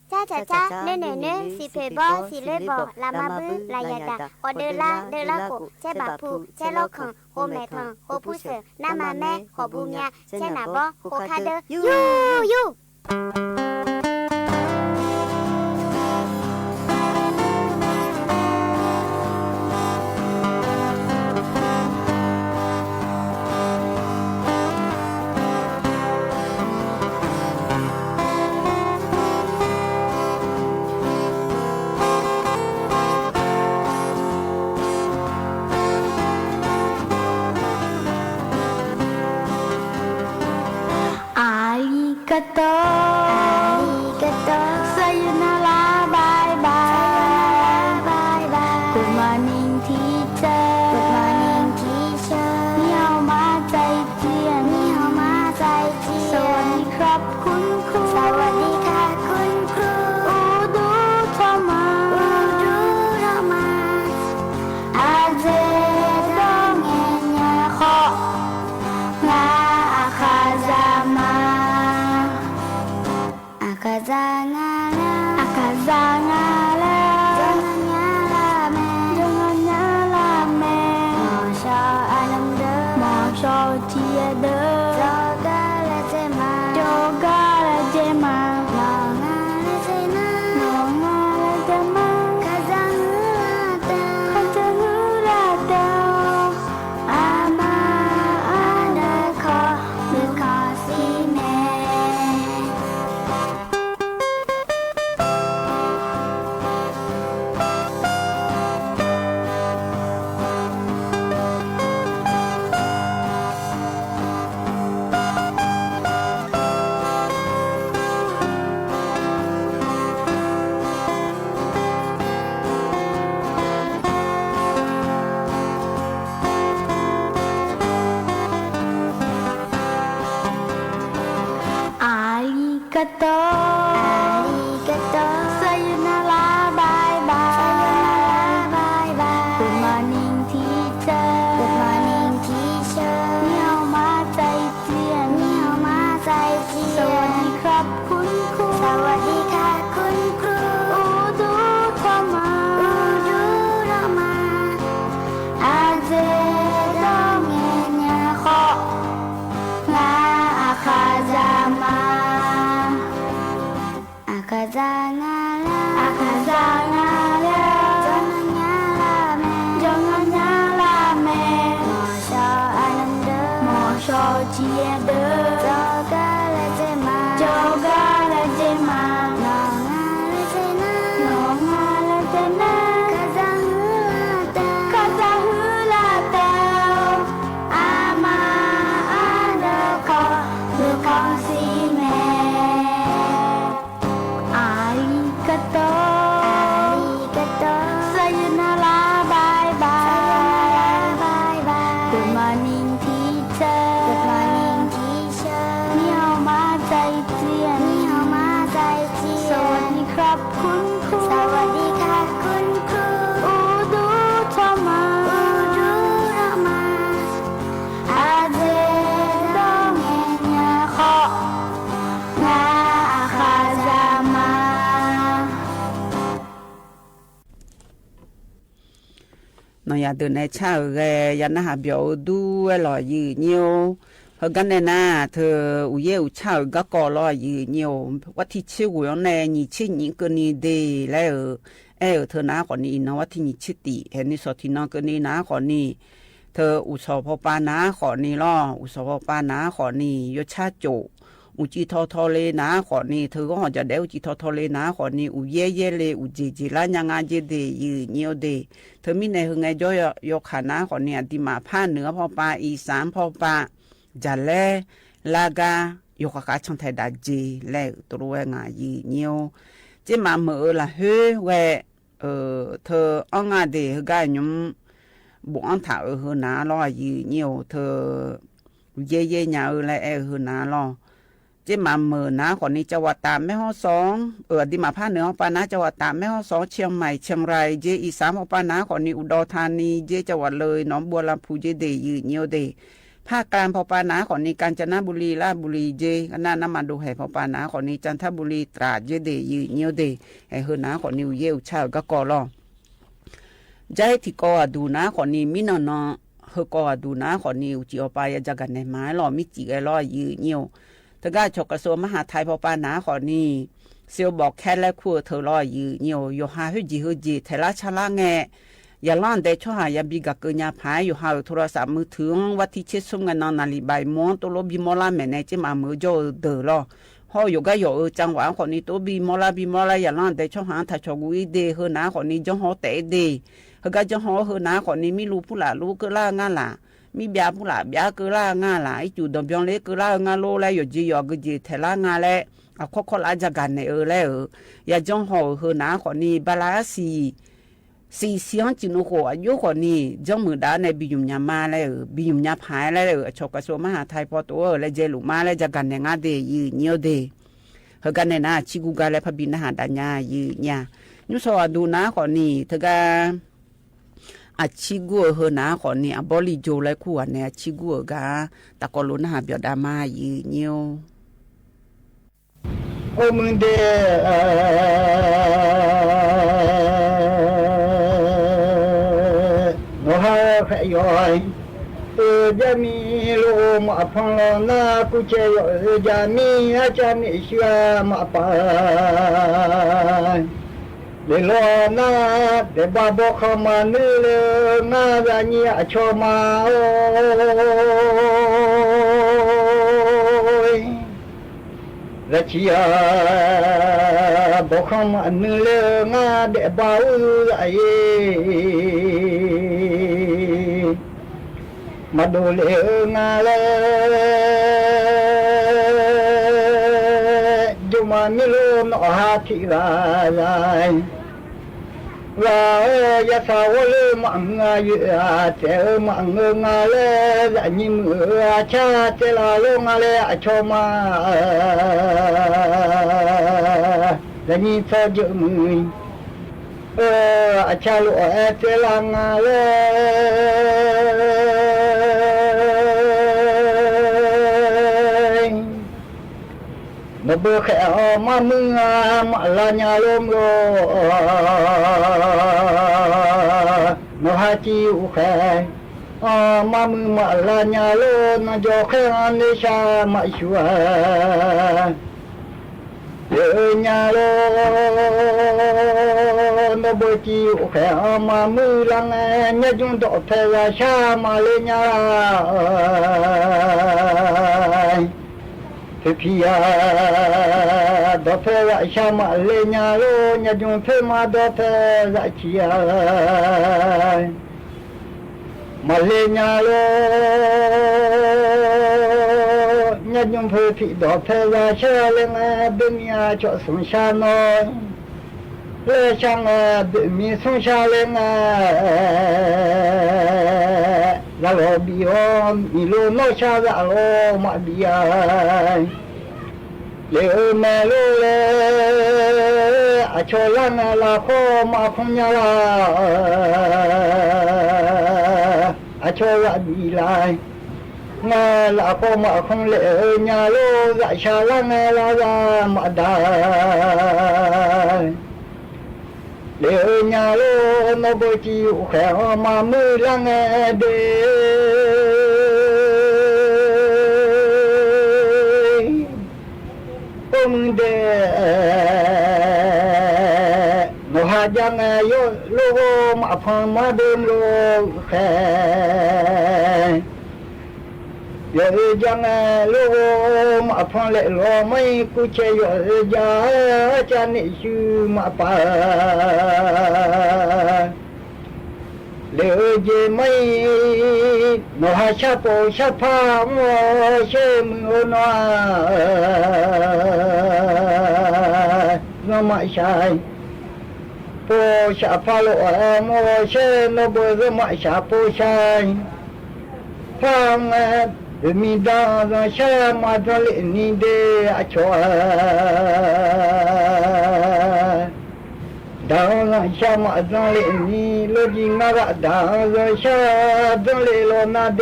cha nene si phebo si lebo la mabu la yada o de la ko che ba pu che lo khang ho me thang ho pu se na ma me ho bu nya che na bo ho kha de yu าโตซายูนาราบายบายGood morning teacherนี่เฮามาใจเจียนสวัสดีครับคุณครูอูดูทอมาอาเจดองเงญาของาอาคาซามาอาคาซางาลากาโตซายูนาราบายบายGood morning teacher นี่เฮามาใจเจียนสวัสดีครับคุณครูอูดูทอมาอาเจดองเงญาของาอาคาซามาอาคาซางาลาจงญาลาเมมอชออานันเดมอชอเจียเดโจกาลาเจมาน้องงาลาเจนาคาซาฮูลาเตวอามาอาเดคอลูคองซีเมอาริกาโตซายูนาราบายบายGood morning teacher นี่เฮามาใจเจียนสวัสดีครับคุณครูอูดูทอมาอาเจดองเงญาของาอาคาซามานอยาเดินในเช้าแกยันนะหาเบียวดูลอยยืเนียวเฮากันน่ะเธออุเยอุเช้าก็กอลอยยืเนียววัดที่ชื่อกูยองแนนี่ชื่อนี้ก็นี่เดแล้วเธอนะก่อนนี้นะวัดที่นี่ชื่อติเห็นนี่สอที่นก็นี่นะก่อนนี้เธออุสพปานะขอนี่ล้ออุสพปานะขอนี่ยชาโจอุจิทอเลนะขอนี่เธอก็จะได้อุจิทอเลนะขอนี่อุเย่เลอุจิละยังอาเจเดยืเนียวเดเธอมีในหึงไงย่อยยกขานะขอนี่อติมาภาคเหนือพอปาอีสานพอปาจะแลลากายกกะช่างไทยดาจีแลตัวงายืเนียวเจมาเมื่อละเฮแวเธออ้องาเดฮกายุมบุอันถาเฮนาลอยืเนียวเธอเย่ญาแลเฮนาลอเจมาเมื่อนะขอนี้จังหวัดตากแม่ฮ่อ2ดิมาภาคเหนือปานะจังหวัดตากแม่ฮ่อ2เชียงใหม่เชียงรายเจอีสานปานะขอนี้อุดรธานีเจจังหวัดเลยหนองบัวลำพูเจเดยืเนียวเดภาคกลางพอปานะขอนี้กาญจนบุรีราชบุรีเจคณะน้ำมันดูให้พอปานะขอนี้จันทบุรีตราดเจเดยืเนียวเดให้เฮนะขอนี้เยวชาวก็กอลอใจที่กอดูนะขอนี้มินนอเฮกอดูนะขอนี้อุจิอปายจักันในไม้ลอมิจิไอลอยืเนียวตะกาชกกระทรวงมหาดไทยพอปานะขอนี้เซียวบอกแค่และคู่เธอลอยืเนียวอยู่หาฮึจิเทละชะละแงอย่าล้อนแต่ช่วยอย่าบิกะเกญาพายอยู่หาโทรศัพท์มือถือวัดที่เช็ดซุ่มกันนอนนาฬิบายม้วนตัวลบิมอลาแม่ในเจมามือโจเดอลอฮออยู่ก็อยู่จังหวะคนนี้ตัวบิมอลาอย่าล้อนแต่ช่วยหาถ้าชกุยเดเฮนะคนนี้จังฮอแต่เดเฮก็จังฮอเฮนะคนนี้ไม่รู้ผู้หลารู้ก็ล่างานล่ะ มีเบียผู้หลาเบียกึลางาหลายจูดอมยองเลกึลางาโลแลอยู่จียอกจีเทลางาแลอะคอลาจักันในแลยาจงหอเฮนาขอนี้บาลาซีเสียงจินุโคอายุขอนี้จงมือดาในบิยุมญามาแลบิยุมญาภายแลชกกระทรวงมหาไทยปตและเจลุมาและจักันในงาเดยีเนียวเดเฮกันในนาชิกุกาและพบินหาดัญญายีญายุสอดูนาขอนี้ทกาอาชิกัวเฮนาขอนี้อบอลิโจและคู่อันเนี่ยชิกัวกาตะกอลุนหาเบียดามายีเนียวโอมึงเดโนฮาขยอยจะมีโลมาพังนากุเจยจะมีอาจารย์อิชวามาปาเดลนาเดบาบขมานึเลนาญาญิอชมารัชยาบขมานึเลนาเดบาอุไอมาดูเลงาเลจุมามิโลนอหาธิลายลายะสาวเลมังงายะเจมังงาเลละญิมอาชาเจลาโลงาเลอชมาละญิซอจมึงอาชาโลเจลางาเลนบแขมามึงมาลาญาลมโลนหาจิอุแขมามึงมาลาญาโลนจอแขอันเดชามาชัวเดญาโลนบจิอุแขมามึงลังญะจุนตอเทวาชามาเลญาพิยาดอเทระชามาเลญาโลญะจุนเทมาดอเทระชิยามาเลญาโลญะจุนเพธิดอเทระชาเลงดุนยาจอสงชานอยเลชังดุมีสงชาเลงลาโลบิโอมิโลโนชาลาโลมาบิยาเลเมโลเลอชอลันลาโคมาคุญญาลาอชอลาบิลายนาลาโคมาคุญเลญาโลซะชาลันลามาดาเลญาโลนบจิอุแขมามือลังเดโอมึงเดโนหาจังโยโลมาพังมาเดิมโลแขยจังโลมาพังเลโลไม่กุเชยจาจานิชูมาปาเลเจไม่โนหาชาโปชาพาโมเชมุโนโนมาชายโปชาพาโลโมเชโนโบโนมาชาโปชายฟังมีดาชามาดเลนิเดอชวดาวชามาดเลนิโลจิงาดาวชาดเลโลนาเด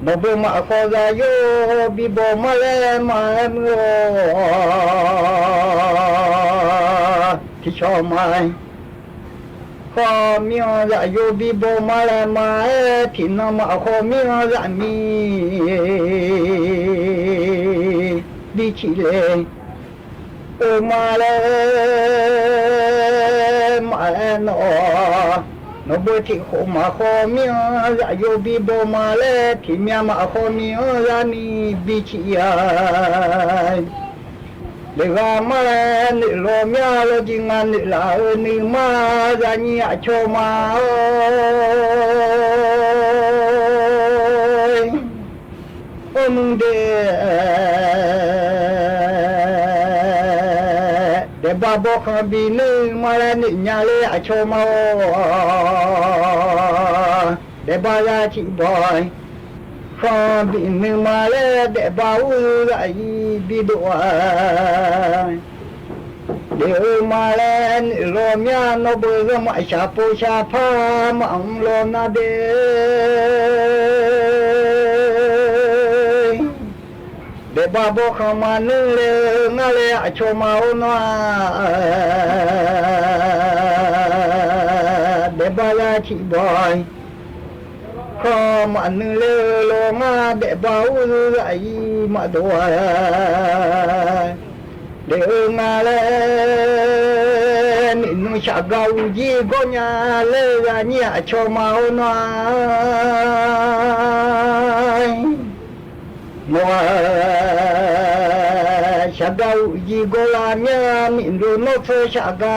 นบมาขอซาโยบิโบมาเลมาเมโรที่ชอมาขอมีอะโยบิโบมาลามาที่นมาขอมีอะมีบิชิเลโอมาเลมาโนนบที่ขอมาขอมีอะโยบิโบมาเลที่มีมาขอมีอะมีบิชิยา เดกามานิโลเมียโลจิงานิลานิมาจานิอะโชมาโอมุงเดบาบอกคำบินมาแล้วนี่ญาเลอะโชมาเดบาลาชิบอยคำบินมาแล้วเดบาอูไรบิดวเดมาแล้วนี่โลเมียโนบุรมาชาปูชาพามังโลนาเดเดบาบอกคำมานึเลงาเลอะโชมาโอนาเดบาลาชิบอยคำมานึเลโลงาเดบาอูไรมาดัวเดมาเลนินุชากาอูจีโกญาเลญานีอะโชมาโอนามัวชากาอูจีโกลาเมียมินโดโนเฟชากา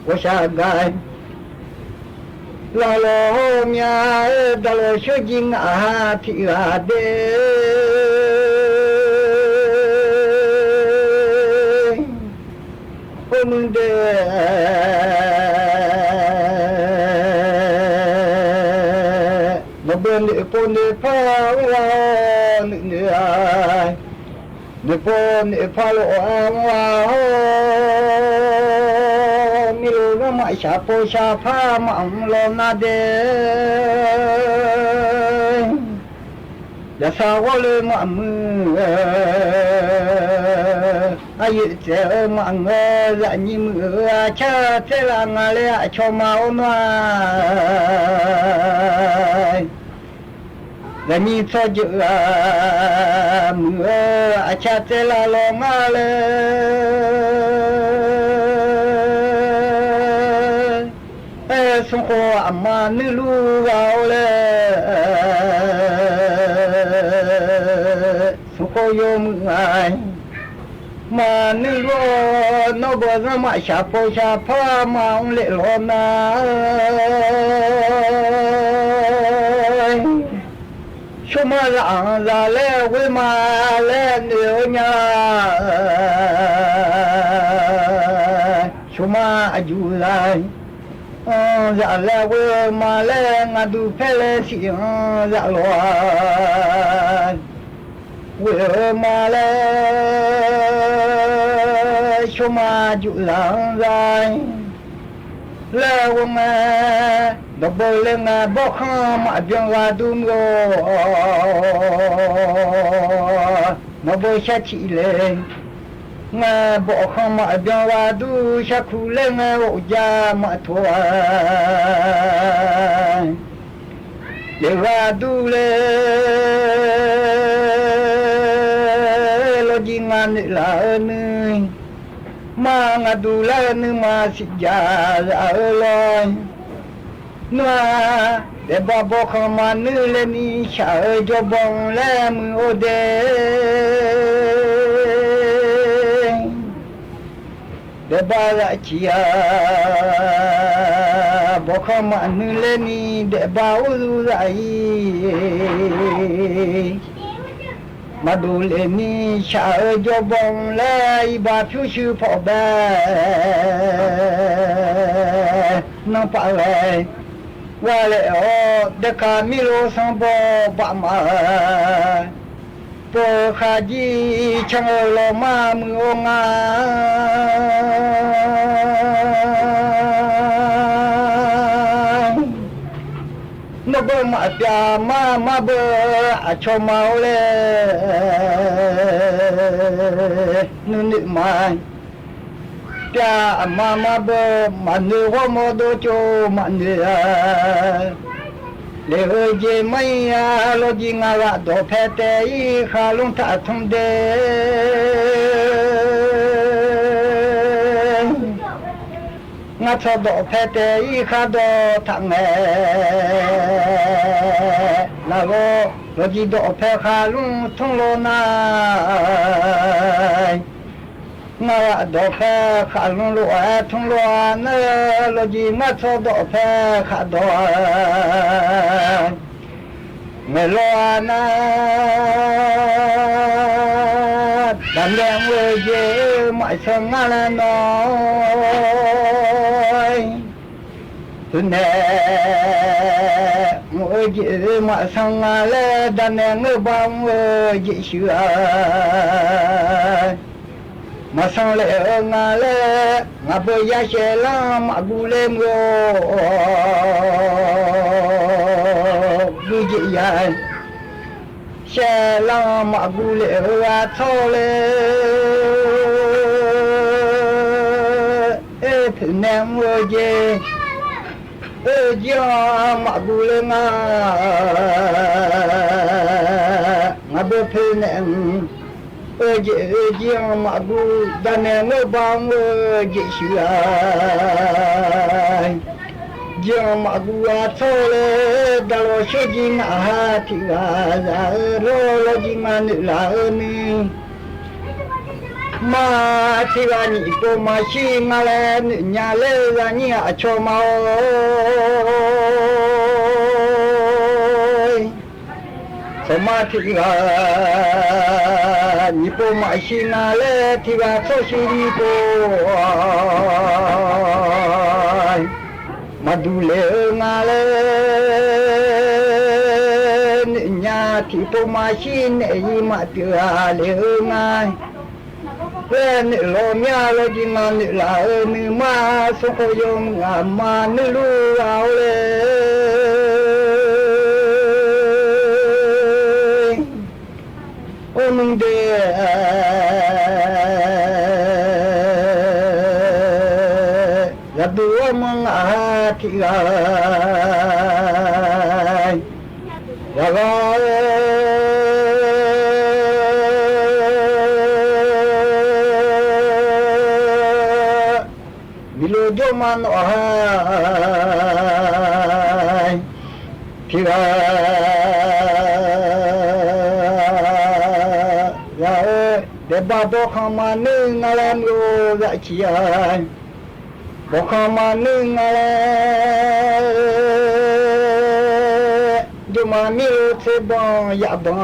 วชากาลาโลเมียดาโลชจิงอาทิอาเดโอมุนเดบเบนปนพาวานิเนเดปนพาโลอาวามิโลนมาชาโปชาพามังโลนาเดยาสาวเลมามืออายุเจมังละนิมือชาเจลางาเลอะโชมาโอนาละนิโซจุมืออาชาเจลาโลงาเลสุโขอามานิลูกาเลสุโขโยมไงมานิโลโนบะมาชาโปชาพามาองเลโลนาชุมาลาลาเลเวมาเลเนียญาชุมาอายุไลจะเลวมาเลงาดูเพลสิจะลอยเวมาเลชมาจุลังใจแล้วมาดบเลงาบอกมาเบียงว่าดูโนบชัดชิเลมาบอกมาเบียงว่าดูชักคูเลงาโอยามาทัวเลว่าดูเลโลจิงานลาเนมางาดูลาเนมาสิจาลอยนัวเดบาบอกมาเนเลนิชาจบงเลมือโอเดเดบาลาชิยาบอกมาเนเลนิเดบาอุรุไรมาดูเลนิชาจบงเลบาฟิวชื่อพ่อแม่น้องปาเลว่าเลยโอเด็กามิโลสังบอบะมาปอขาจีชังโลมามืองานบมาปามาเบอะชมาเลนึกมาจามาเบมันเวโมโดโจมันเลเจไม่โลจิงาละโดเพเตอีขาลุงทัดทุมเดงัดสดเพเตอีขาโดทังเอลาโล lo ji do phe kha lu thong lo na nga do phe kha lu lo thong lo na lo ji ma tho do phe kha do me lo na dan dang we je mai sang nga la noi tu ne mo je ma sang nga le dan dang ba we je shu a ma sang le nga le nga bo ya she la ma gu le mo gu je ya she la ma gu le wa tho le e tu ne mo je e ja ma gu le nga bo phe ne je ma gu da ne no ba mo je shu ai je ma gu a tho le da lo sho ji na ha ti ga za lo ji ma ni la ni ma ti ga ni ko ma shi ma le nya le za ni a cho ma so ma ti ga ni po ma shi na le ti ga so shi ri po ma du le nga le nya ti po ma shi ne yi ma ti a le nga ve ni lo mya lo ji ma ni la ni ma so ko yo nga ma ni lu a le onun de la dua mang ati ga ya ga bilo jo man ai ti ga de ba bo khama ne ngalam yo za chi ai bo khama ne ngale juma mi se bon ya bon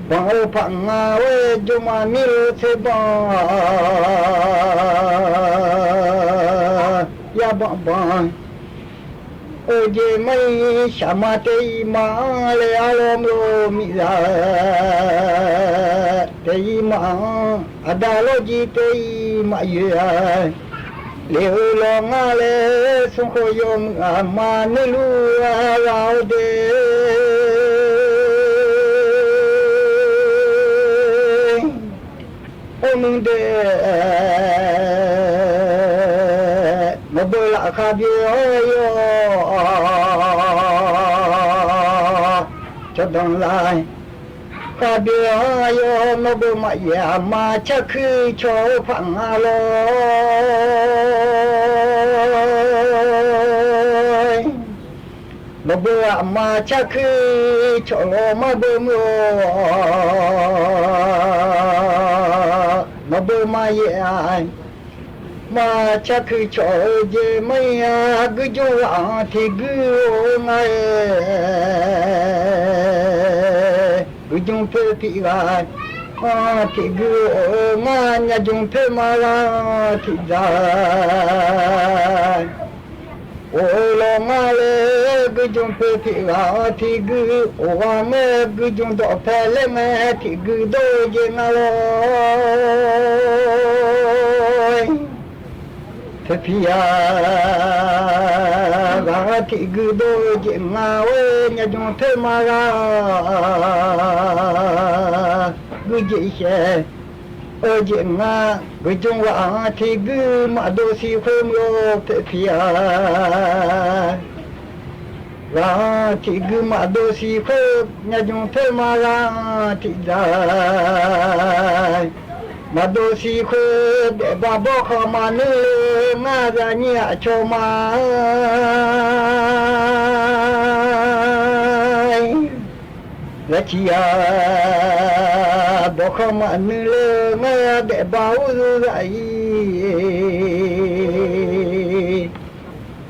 bon pa nga we juma mi se bon ya bon bon oje mai shamate ma le alom lo mi la te ma adalo ji te ma ya le lo nga le sun ko yom ma ne lu la de onun de Mabula khabio yo chodong lai khabio yo mabu ma ya ma chakhu cho phang alo mabu ma chakhu cho mabu mo mabu ma ya ma chakhu cho je maya gu jo a thi gu ngai gu jung pe ti ga a thi gu ma nya jung pe ma la thi da o lo ma le gu jung pe ti ga thi gu o wa me gu jung do pe le me thi gu do je na lo Thia ga ti gu do je ma we nya jung the ma ga gu je she o je ma gu jung wa ti gu ma do si khom yo thia ga ti gu ma do si khom nya jung the ma ga ti da ma do si khu de ba bo kha ma ne ma za ni a cho ma ละชียาบ่เข้ามานึเลยงาได้บ่าวไร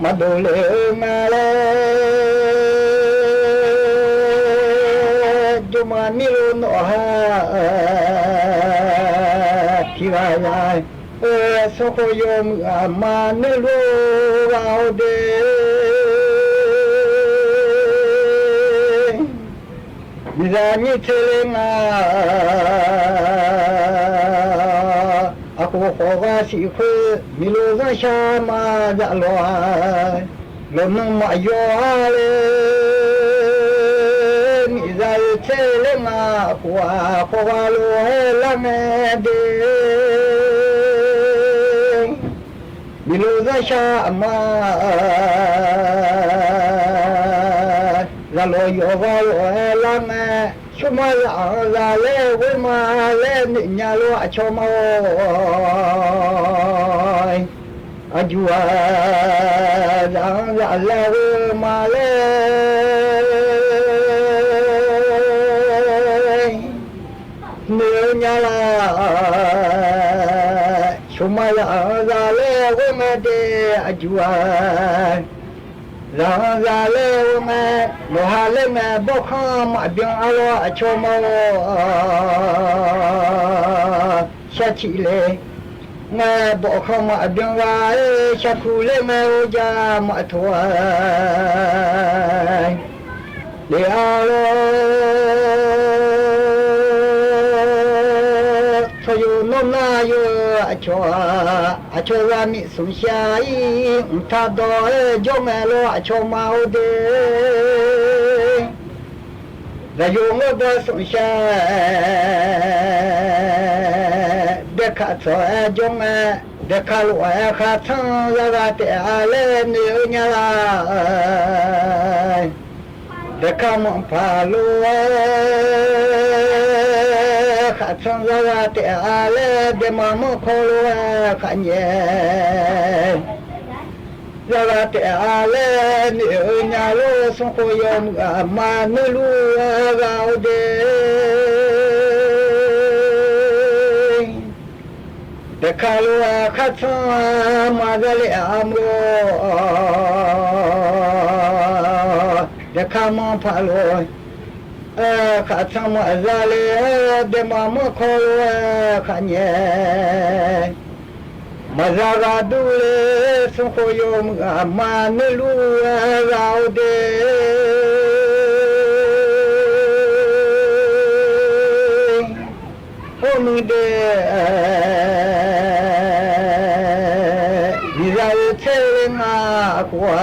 มาดูเลยมาเลยจุมานิโลนอฮาที่ว่าสุขโยมมานึโลเราเดมิรานิเทเลมาako khoga si khu milo za sha ma za lo lo no ma yo ale mi za che le ma kwa khoga lo la me de milo za sha ma la lo yo va lo la me Chuma la le we ma le ni nya lo a choma ajua la le we ma le ni nya la chuma la le we ma de ajua la le me lo ha le me bo kha ma biang a lo a cho ma sha chi le me bo kha ma biang wa sha khu le me o ja ma thwa le a lo so yo no na yo a cho ra mi sum sha yi ta do jo me lo a cho ma o de da yo mo do sum sha de ka cho jo me de ka lo ka thang la ga te a le ni nya la de ka mo pa lo ka thang la te a le de ma mo ko lo ka nye la te a le ni nya lo so ko yo ma nu lu ga o de de ka lo ka thang ma ga le am lo de ka mo pa lo ka thang ma za le de ma mo ko lo ka nye ma za ga du le so ko yo ma nu lu ga o de ho mi de di ra che na kwa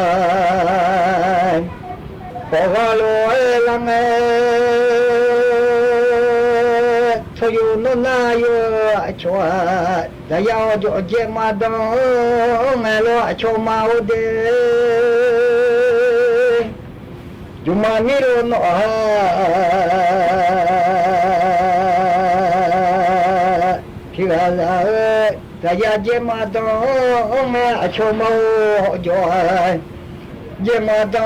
ko ga lo la me so yo no na yo a chwa da ya jo je ma do me lo a cho ma o de ju ma ni ro no ha ki ga la da ya je ma do me a cho ma o jo je ma do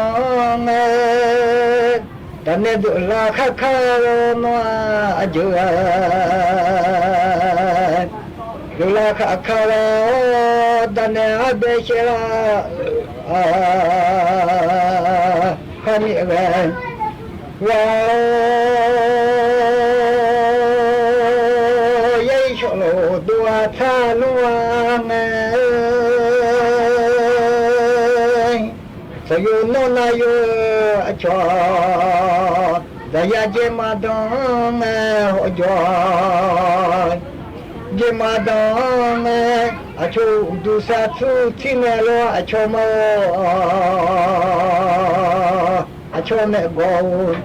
me da ne do la kha kha no a jo la kha kha da ne a be che la ha ni ve wa ye cho lo do tha lo me so yo no na yo a cho da ya je ma do me ho jo je ma do me a cho du sa tu ti ne lo a cho mo a cho me go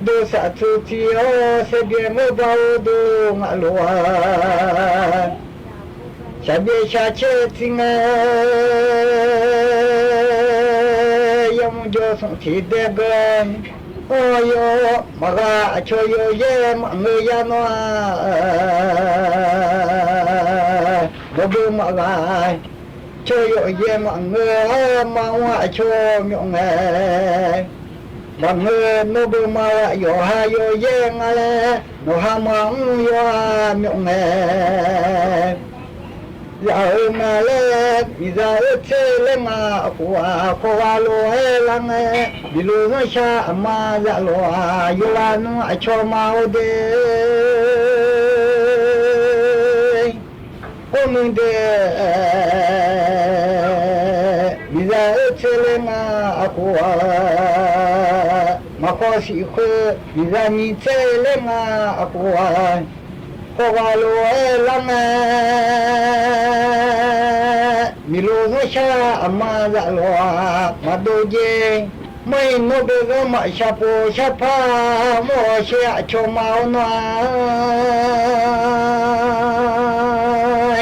du sa tu ti o se bien mo ba do ma lo sa be sa che ti me yam jo so ti de go yo ma ga cho yo ye ma ngue ya no bo bu ma ga cho yo ye ma ngue ma wa cho myo nge บังเอิญโนเบมาโยฮาโยเยงอะไรโนฮามังโยมยงเอยามาเลมิซาเชเลมากัวโควาโลเฮลังเอบิลูนชามาซาโลยูลานุอชอมาโอเดโอมึงเดมิซาเชเลมากัวมาขอสิขอมิซานิเชเลมากัวโควาโลเฮลังเอมิโลโนชาอามาซาโลมาโดเจไม่โนเบกมาชาโปชาพาโมเชอชมาโอนา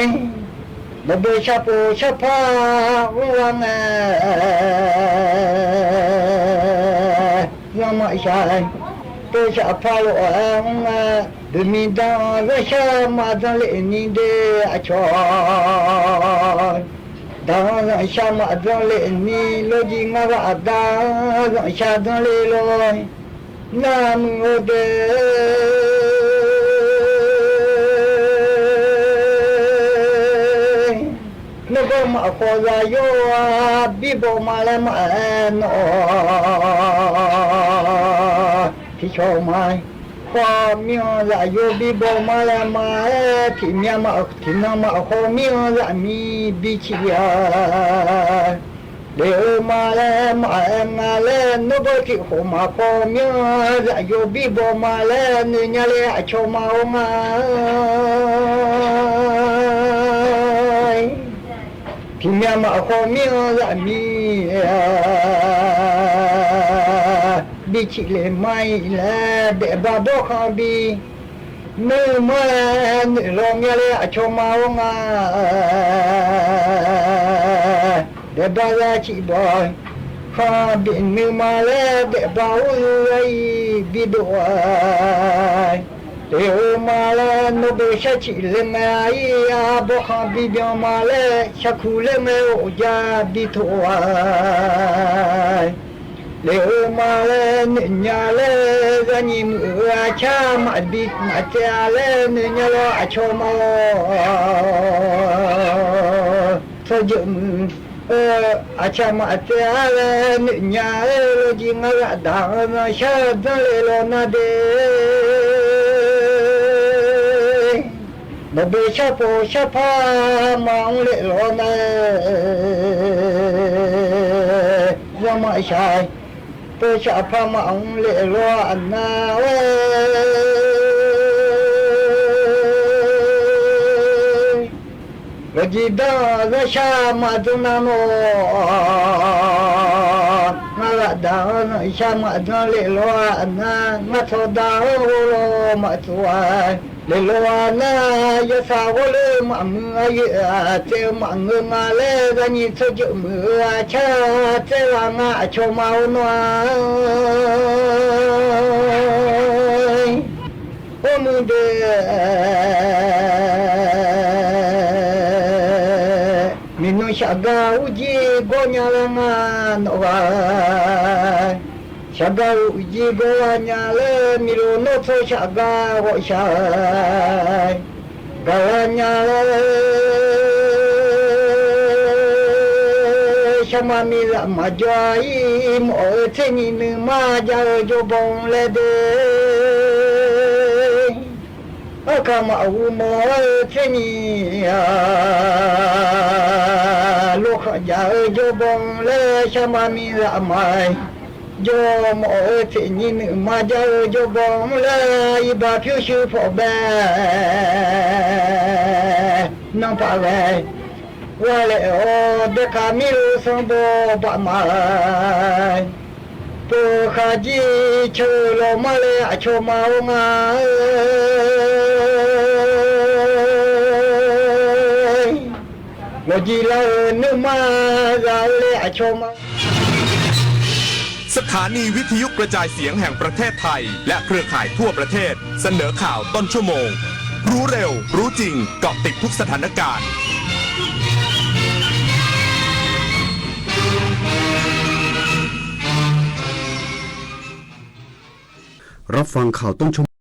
ยโนเบชาโปชาพาวังยามาชาโตชาพาโลอาดมิดาเวชามาจัเลนิเดอชอดาชามาจัเลนิโลจิงาดาชาจัเลโลนามุเดนกมาขอซาโยบิโบมาเลมาโนที่ชอไมความมีอะไรอยู่บิบมาแล้วมาที่มีมาที่น้ำมาความมีอะไรมีบิชิยาเดี๋ยวมาแล้วมาแล้วนบที่หัวมาความมีอะไรอยู่บิบมาแล้วเนี่ยเลยชมมาองที่มีมาความมีอะไรมีบิชิเลไม่แล้วเดบาบคาบีมือมาลงยาเลชมาวงเดบายาชิบอยคาบินมือมาแล้วเดบาอุไยบิดวยเดมาแล้วนบชาชิเลไม่อาบคาบิบมาแล้วชักคูเลไม่โอจาบิทวยเลมาเลนิญาเลกะนิมืออาชามาบิดมาเจาเลนิญาโลอชโมทะจุมอาชามาเจาเลนิญาเลโลจิงะดานะชาดะเลโลนะเดบเบชะโปชะพามังเลโลนะยะมาชายโตชะพามังเลโลอันนาเวกจิดาซะชามาตุนาโนนาละดานะชามาตุเลโลอันนามะโทดาโลมะตุวาเลโลนายะสาวเลมะมือยะเจมะงงาเลกะนิทะจุมือชาเจลางะชมาวนัวโอมุเดมินุชะกาอุจิโกญะลังานโอชะกาอุจิโกญะเลมิโรโนโตชะกาโหชากาญะเลชะมามิละมาจอยโมเทนินมาจาโจบงเลเดอามาอุโมเทนิโลกจาโจบงเลชะมามิละมายโยมเทนินมาจาโจบงเลอิบาพิวชูฟอเบนองปาเวว่าเลโอเดคามิรุสมโบปะมาโตคาจิโชโลมาเลอโชมาวงาโลจิลานุมาซาเลอโชมาสถานีวิทยุกระจายเสียงแห่งประเทศไทยและเครือข่ายทั่วประเทศเสนอข่าวต้นชั่วโมงรู้เร็วรู้จริงเกาะติดทุกสถานการณ์ รับฟังข่าวต้นชั่ว